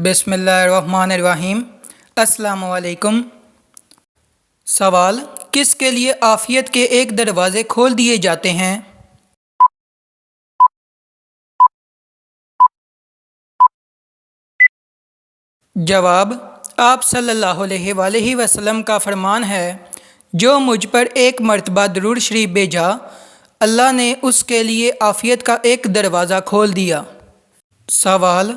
بسم اللہ الرحمن الرحیم۔ السلام علیکم۔ سوال: کس کے لیے عافیت کے ایک دروازے کھول دیے جاتے ہیں؟ جواب: آپ صلی اللہ علیہ وآلہ وسلم کا فرمان ہے، جو مجھ پر ایک مرتبہ درود شریف بھیجا، اللہ نے اس کے لیے عافیت کا ایک دروازہ کھول دیا۔ سوال: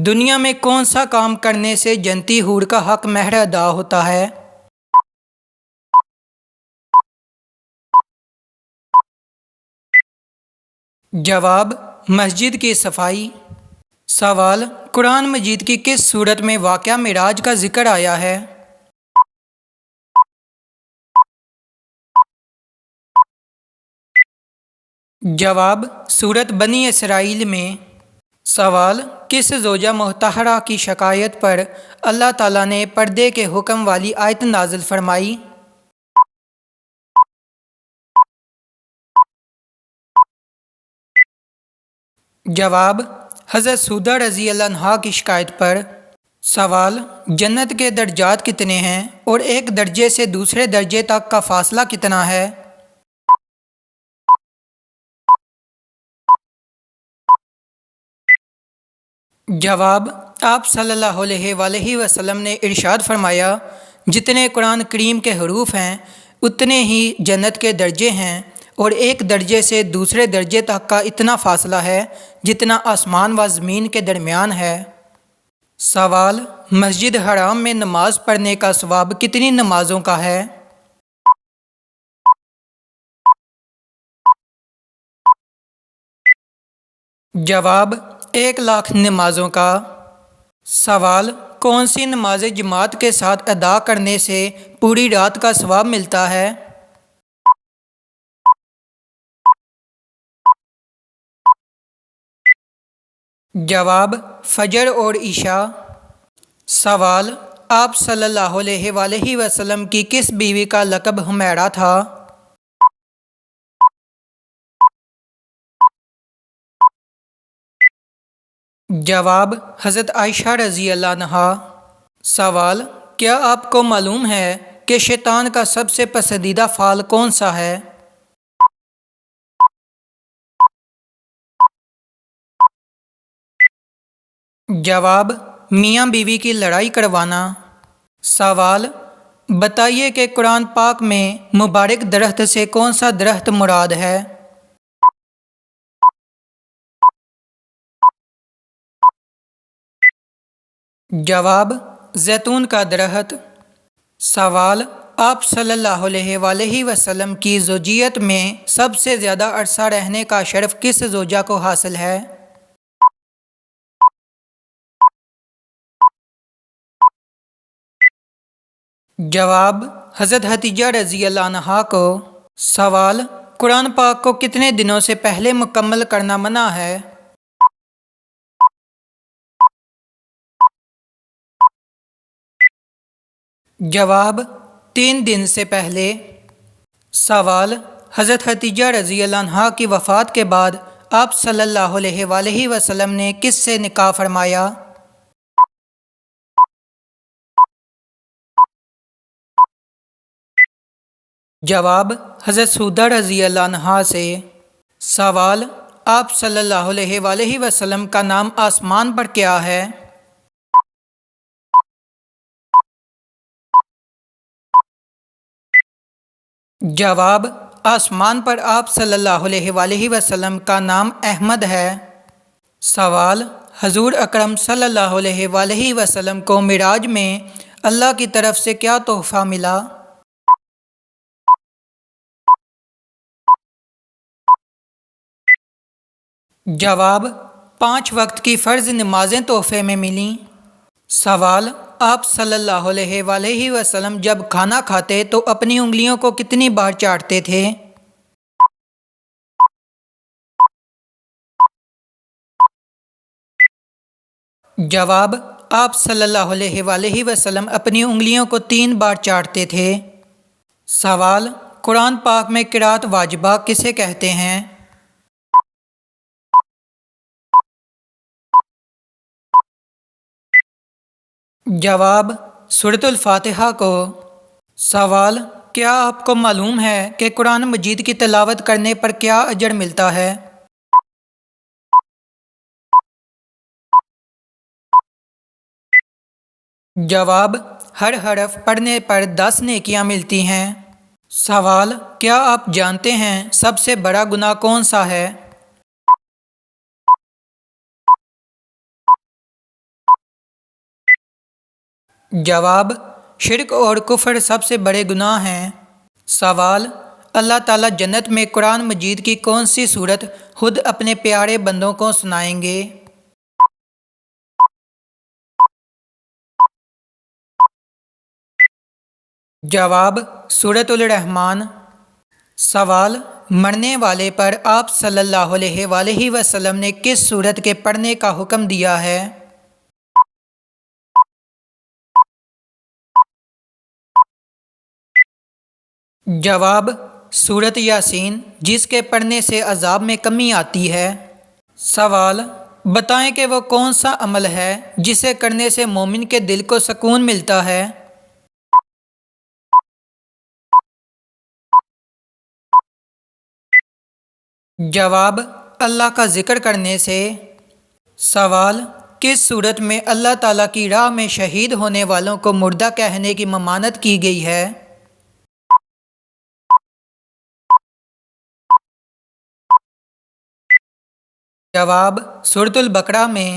دنیا میں کون سا کام کرنے سے جنتی حور کا حق مہر ادا ہوتا ہے؟ جواب: مسجد کی صفائی۔ سوال: قرآن مجید کی کس سورت میں واقعہ معراج کا ذکر آیا ہے؟ جواب: سورت بنی اسرائیل میں۔ سوال: کس زوجہ مطہرہ کی شکایت پر اللہ تعالیٰ نے پردے کے حکم والی آیت نازل فرمائی؟ جواب: حضرت سودہ رضی اللہ عنہا کی شکایت پر۔ سوال: جنت کے درجات کتنے ہیں اور ایک درجے سے دوسرے درجے تک کا فاصلہ کتنا ہے؟ جواب: آپ صلی اللہ علیہ وآلہ وسلم نے ارشاد فرمایا، جتنے قرآن کریم کے حروف ہیں اتنے ہی جنت کے درجے ہیں، اور ایک درجے سے دوسرے درجے تک کا اتنا فاصلہ ہے جتنا آسمان و زمین کے درمیان ہے۔ سوال: مسجد حرام میں نماز پڑھنے کا ثواب کتنی نمازوں کا ہے؟ جواب: 1,00,000 نمازوں کا۔ سوال: کون سی نماز جماعت کے ساتھ ادا کرنے سے پوری رات کا ثواب ملتا ہے؟ جواب: فجر اور عشاء۔ سوال: آپ صلی اللہ علیہ وآلہ وسلم کی کس بیوی کا لقب حمیرہ تھا؟ جواب: حضرت عائشہ رضی اللہ عنہا۔ سوال: کیا آپ کو معلوم ہے کہ شیطان کا سب سے پسندیدہ پھل کون سا ہے؟ جواب: میاں بیوی کی لڑائی کروانا۔ سوال: بتائیے کہ قرآن پاک میں مبارک درخت سے کون سا درخت مراد ہے؟ جواب: زیتون کا درخت۔ سوال: آپ صلی اللہ علیہ وآلہ وسلم کی زوجیت میں سب سے زیادہ عرصہ رہنے کا شرف کس زوجہ کو حاصل ہے؟ جواب: حضرت خدیجہ رضی اللہ عنہا کو۔ سوال: قرآن پاک کو کتنے دنوں سے پہلے مکمل کرنا منع ہے؟ جواب: 3 دن سے پہلے۔ سوال: حضرت خدیجہ رضی اللہ عنہا کی وفات کے بعد آپ صلی اللہ علیہ وآلہ وسلم نے کس سے نکاح فرمایا؟ جواب: حضرت سودہ رضی اللہ عنہا سے۔ سوال: آپ صلی اللہ علیہ وآلہ وسلم کا نام آسمان پر کیا ہے؟ جواب: آسمان پر آپ صلی اللہ علیہ وآلہ وسلم کا نام احمد ہے۔ سوال: حضور اکرم صلی اللہ علیہ وآلہ وسلم کو معراج میں اللہ کی طرف سے کیا تحفہ ملا؟ جواب: 5 وقت کی فرض نمازیں تحفے میں ملیں۔ سوال: آپ صلی اللہ علیہ وآلہ وسلم جب کھانا کھاتے تو اپنی انگلیوں کو کتنی بار چاٹتے تھے؟ جواب: آپ صلی اللہ علیہ وآلہ وسلم اپنی انگلیوں کو 3 بار چاٹتے تھے۔ سوال: قرآن پاک میں قرات واجبہ کسے کہتے ہیں؟ جواب: سورۃ الفاتحہ کو۔ سوال: کیا آپ کو معلوم ہے کہ قرآن مجید کی تلاوت کرنے پر کیا اجر ملتا ہے؟ جواب: ہر حرف پڑھنے پر 10 نیکیاں ملتی ہیں۔ سوال: کیا آپ جانتے ہیں سب سے بڑا گناہ کون سا ہے؟ جواب: شرک اور کفر سب سے بڑے گناہ ہیں۔ سوال: اللہ تعالیٰ جنت میں قرآن مجید کی کون سی صورت خود اپنے پیارے بندوں کو سنائیں گے؟ جواب: سورۃ الرحمن۔ سوال: مرنے والے پر آپ صلی اللہ علیہ وآلہ وسلم نے کس صورت کے پڑھنے کا حکم دیا ہے؟ جواب: سورۃ یاسین، جس کے پڑھنے سے عذاب میں کمی آتی ہے۔ سوال: بتائیں کہ وہ کون سا عمل ہے جسے کرنے سے مومن کے دل کو سکون ملتا ہے؟ جواب: اللہ کا ذکر کرنے سے۔ سوال: کس صورت میں اللہ تعالیٰ کی راہ میں شہید ہونے والوں کو مردہ کہنے کی ممانعت کی گئی ہے؟ جواب: سورۃ البقرہ میں۔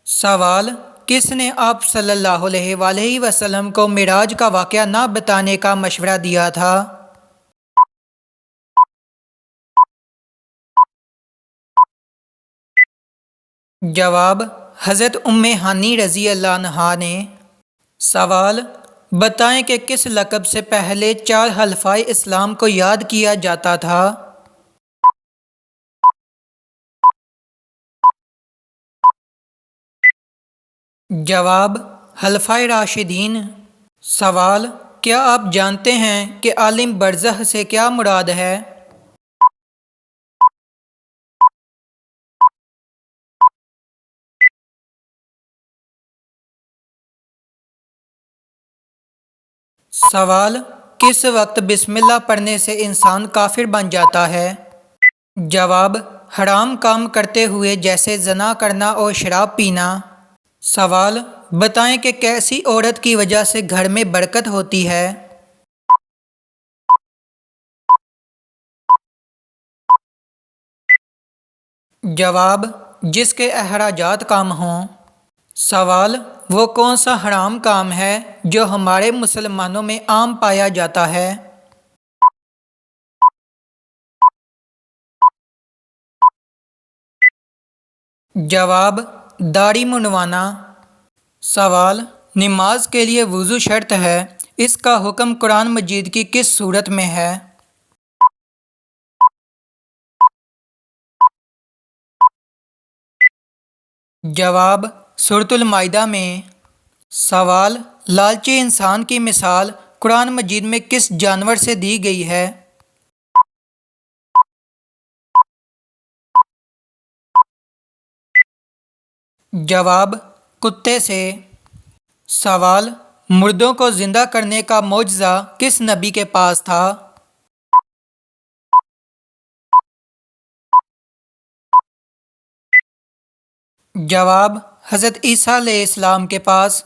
سوال: کس نے آپ صلی اللہ علیہ وآلہ وسلم کو معراج کا واقعہ نہ بتانے کا مشورہ دیا تھا؟ جواب: حضرت ام ہانی رضی اللہ عنہا نے۔ سوال: بتائیں کہ کس لقب سے پہلے 4 حلفائے اسلام کو یاد کیا جاتا تھا؟ جواب: حلفائے راشدین۔ سوال: کیا آپ جانتے ہیں کہ عالم برزخ سے کیا مراد ہے؟ سوال: کس وقت بسم اللہ پڑھنے سے انسان کافر بن جاتا ہے؟ جواب: حرام کام کرتے ہوئے، جیسے زنا کرنا اور شراب پینا۔ سوال: بتائیں کہ کیسی عورت کی وجہ سے گھر میں برکت ہوتی ہے؟ جواب: جس کے اخراجات کم ہوں۔ سوال: وہ کون سا حرام کام ہے جو ہمارے مسلمانوں میں عام پایا جاتا ہے؟ جواب: داڑھی منڈوانا۔ سوال: نماز کے لیے وضو شرط ہے، اس کا حکم قرآن مجید کی کس صورت میں ہے؟ جواب: سورۃ المائدہ میں۔ سوال: لالچی انسان کی مثال قرآن مجید میں کس جانور سے دی گئی ہے؟ جواب: کتے سے۔ سوال: مردوں کو زندہ کرنے کا معجزہ کس نبی کے پاس تھا؟ جواب: حضرت عیسیٰ علیہ السلام کے پاس۔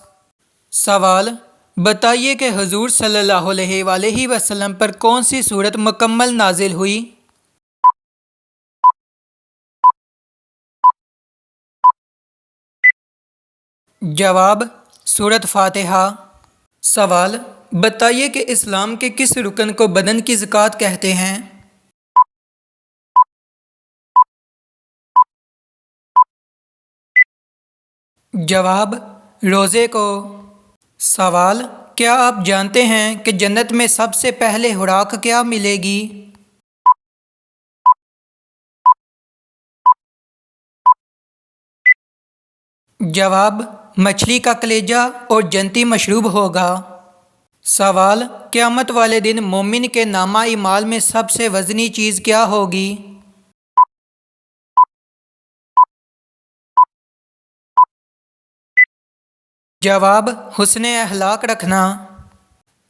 سوال: بتائیے کہ حضور صلی اللہ علیہ وآلہ وسلم پر کون سی صورت مکمل نازل ہوئی؟ جواب: سورۃ فاتحہ۔ سوال: بتائیے کہ اسلام کے کس رکن کو بدن کی زکوٰۃ کہتے ہیں؟ جواب: روزے کو۔ سوال: کیا آپ جانتے ہیں کہ جنت میں سب سے پہلے خوراک کیا ملے گی؟ جواب: مچھلی کا کلیجہ اور جنتی مشروب ہوگا۔ سوال: قیامت والے دن مومن کے نامہ اعمال میں سب سے وزنی چیز کیا ہوگی؟ جواب: حسن اخلاق رکھنا۔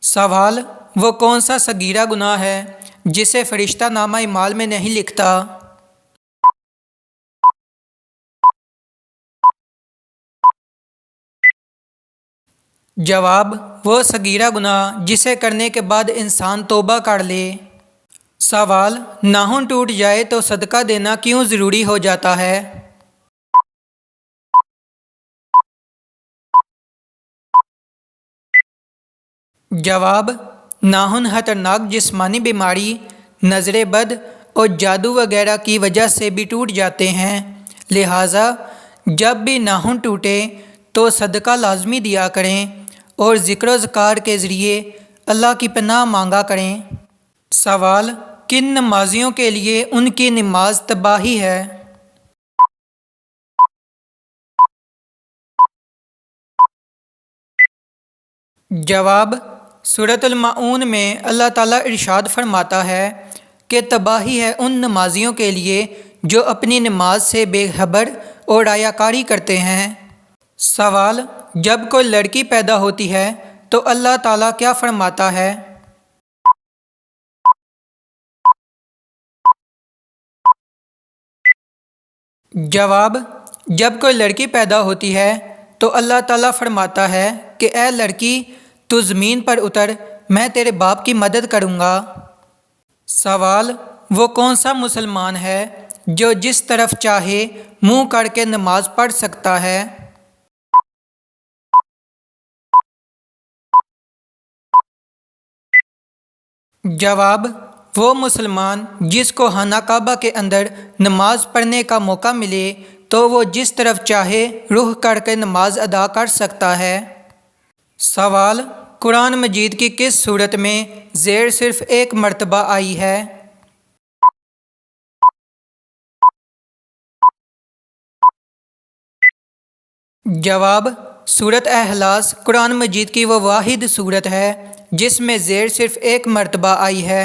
سوال: وہ کون سا صغیرہ گناہ ہے جسے فرشتہ نامہ اعمال میں نہیں لکھتا؟ جواب: وہ صغیرہ گناہ جسے کرنے کے بعد انسان توبہ کر لے۔ سوال: ناخن ٹوٹ جائے تو صدقہ دینا کیوں ضروری ہو جاتا ہے؟ جواب: ناخن خطرناک جسمانی بیماری، نظر بد اور جادو وغیرہ کی وجہ سے بھی ٹوٹ جاتے ہیں، لہٰذا جب بھی ناخن ٹوٹے تو صدقہ لازمی دیا کریں اور ذکر و اذکار کے ذریعے اللہ کی پناہ مانگا کریں۔ سوال: کن نمازیوں کے لیے ان کی نماز تباہی ہے؟ جواب: سورۃ المعون میں اللہ تعالیٰ ارشاد فرماتا ہے کہ تباہی ہے ان نمازیوں کے لیے جو اپنی نماز سے بے خبر اور ریا کاری کرتے ہیں۔ سوال: جب کوئی لڑکی پیدا ہوتی ہے تو اللہ تعالیٰ کیا فرماتا ہے؟ جواب: جب کوئی لڑکی پیدا ہوتی ہے تو اللہ تعالیٰ فرماتا ہے کہ اے لڑکی، تو زمین پر اتر، میں تیرے باپ کی مدد کروں گا۔ سوال: وہ کون سا مسلمان ہے جو جس طرف چاہے منہ کر کے نماز پڑھ سکتا ہے؟ جواب: وہ مسلمان جس کو خانہ کعبہ کے اندر نماز پڑھنے کا موقع ملے تو وہ جس طرف چاہے رخ کر کے نماز ادا کر سکتا ہے۔ سوال: قرآن مجید کی کس صورت میں زیر صرف ایک مرتبہ آئی ہے؟ جواب: سورۃ اخلاص قرآن مجید کی وہ واحد صورت ہے جس میں زیر صرف ایک مرتبہ آئی ہے۔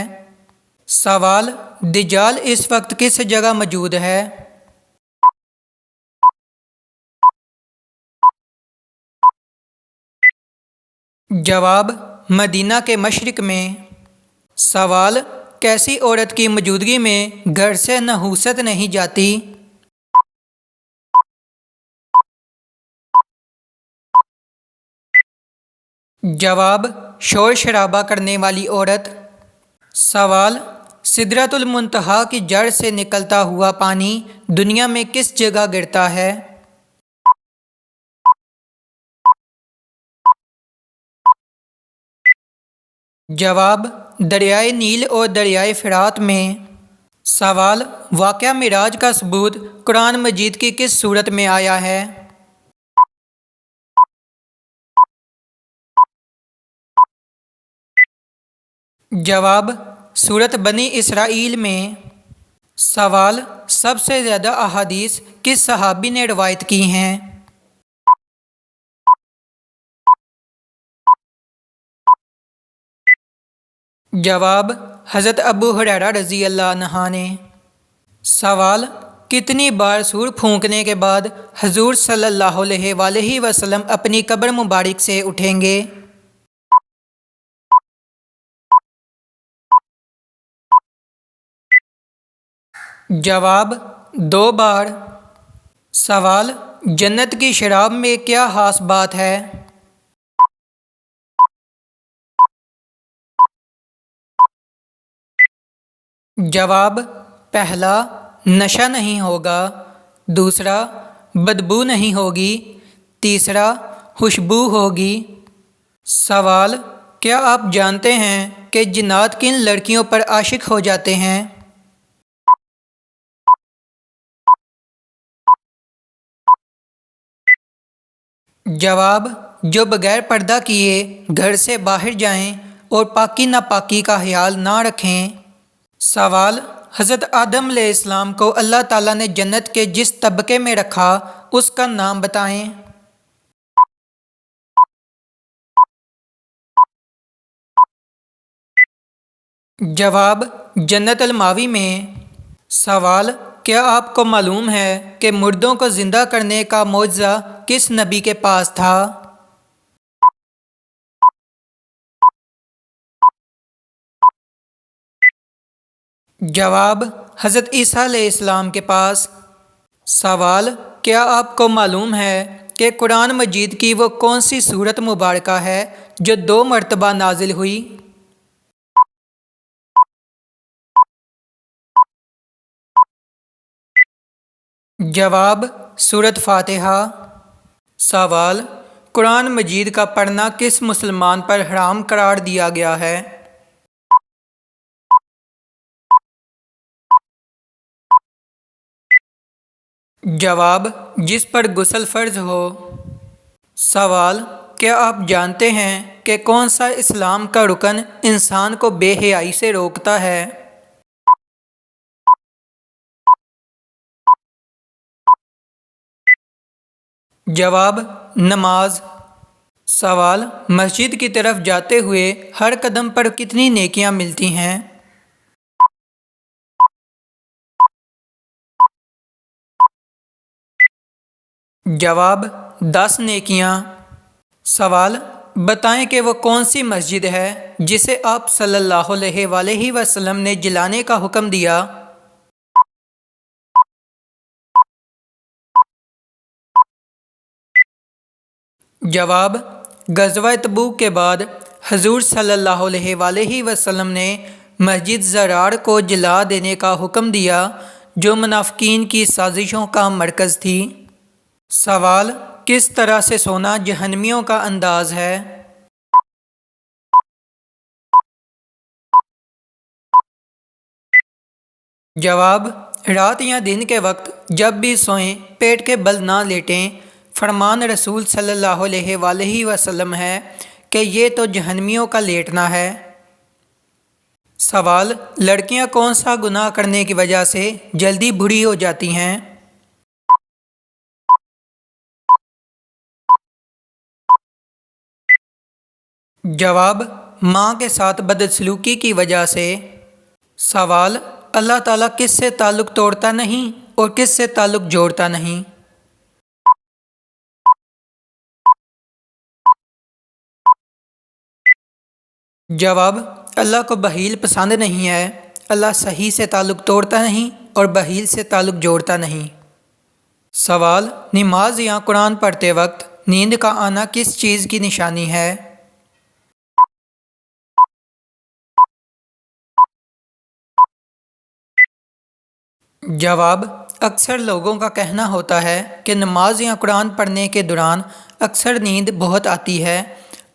سوال: دجال اس وقت کس جگہ موجود ہے؟ جواب: مدینہ کے مشرق میں۔ سوال: کیسی عورت کی موجودگی میں گھر سے نحوست نہیں جاتی؟ جواب: شور شرابہ کرنے والی عورت۔ سوال: سدرۃ المنتہا کی جڑ سے نکلتا ہوا پانی دنیا میں کس جگہ گرتا ہے؟ جواب: دریائے نیل اور دریائے فرات میں۔ سوال: واقعہ معراج کا ثبوت قرآن مجید کی کس صورت میں آیا ہے؟ جواب: سورۃ بنی اسرائیل میں۔ سوال: سب سے زیادہ احادیث کس صحابی نے روایت کی ہیں؟ جواب: حضرت ابو ہریرہ رضی اللہ عنہ نے۔ سوال: کتنی بار سور پھونکنے کے بعد حضور صلی اللہ علیہ وآلہ وسلم اپنی قبر مبارک سے اٹھیں گے؟ جواب: 2 بار۔ سوال: جنت کی شراب میں کیا خاص بات ہے؟ جواب: پہلا، نشہ نہیں ہوگا، دوسرا، بدبو نہیں ہوگی، تیسرا، خوشبو ہوگی۔ سوال: کیا آپ جانتے ہیں کہ جنات کن لڑکیوں پر عاشق ہو جاتے ہیں؟ جواب: جو بغیر پردہ کیے گھر سے باہر جائیں اور پاکی ناپاکی کا خیال نہ رکھیں۔ سوال: حضرت آدم علیہ السلام کو اللہ تعالیٰ نے جنت کے جس طبقے میں رکھا اس کا نام بتائیں۔ جواب: جنت الماوی میں۔ سوال: کیا آپ کو معلوم ہے کہ مردوں کو زندہ کرنے کا معجزہ کس نبی کے پاس تھا؟ جواب: حضرت عیسیٰ علیہ السلام کے پاس۔ سوال: کیا آپ کو معلوم ہے کہ قرآن مجید کی وہ کون سی سورت مبارکہ ہے جو 2 مرتبہ نازل ہوئی؟ جواب: سورت فاتحہ۔ سوال: قرآن مجید کا پڑھنا کس مسلمان پر حرام قرار دیا گیا ہے؟ جواب: جس پر غسل فرض ہو۔ سوال: کیا آپ جانتے ہیں کہ کون سا اسلام کا رکن انسان کو بے حیائی سے روکتا ہے؟ جواب: نماز۔ سوال: مسجد کی طرف جاتے ہوئے ہر قدم پر کتنی نیکیاں ملتی ہیں؟ جواب: 10 نیکیاں۔ سوال: بتائیں کہ وہ کون سی مسجد ہے جسے آپ صلی اللہ علیہ وآلہ وسلم نے جلانے کا حکم دیا؟ جواب: غزوہ تبوک کے بعد حضور صلی اللہ علیہ وآلہ وسلم نے مسجد ضرار کو جلا دینے کا حکم دیا جو منافقین کی سازشوں کا مرکز تھی۔ سوال: کس طرح سے سونا جہنمیوں کا انداز ہے؟ جواب: رات یا دن کے وقت جب بھی سوئیں پیٹ کے بل نہ لیٹیں، فرمان رسول صلی اللہ علیہ وآلہ وسلم ہے کہ یہ تو جہنمیوں کا لیٹنا ہے۔ سوال: لڑکیاں کون سا گناہ کرنے کی وجہ سے جلدی بوڑھی ہو جاتی ہیں؟ جواب: ماں کے ساتھ بدسلوکی کی وجہ سے۔ سوال: اللہ تعالیٰ کس سے تعلق توڑتا نہیں اور کس سے تعلق جوڑتا نہیں؟ جواب: اللہ کو بخیل پسند نہیں ہے۔ اللہ صحیح سے تعلق توڑتا نہیں اور بخیل سے تعلق جوڑتا نہیں۔ سوال: نماز یا قرآن پڑھتے وقت نیند کا آنا کس چیز کی نشانی ہے؟ جواب: اکثر لوگوں کا کہنا ہوتا ہے کہ نماز یا قرآن پڑھنے کے دوران اکثر نیند بہت آتی ہے،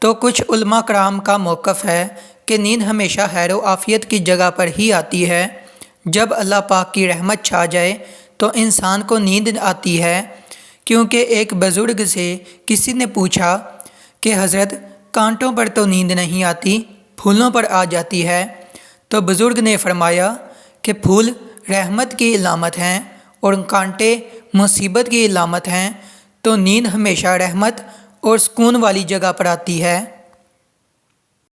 تو کچھ علماء کرام کا موقف ہے کہ نیند ہمیشہ خیر و عافیت کی جگہ پر ہی آتی ہے۔ جب اللہ پاک کی رحمت چھا جائے تو انسان کو نیند آتی ہے، کیونکہ ایک بزرگ سے کسی نے پوچھا کہ حضرت کانٹوں پر تو نیند نہیں آتی، پھولوں پر آ جاتی ہے، تو بزرگ نے فرمایا کہ پھول رحمت کی علامت ہیں اور کانٹے مصیبت کی علامت ہیں، تو نیند ہمیشہ رحمت اور سکون والی جگہ پر آتی ہے۔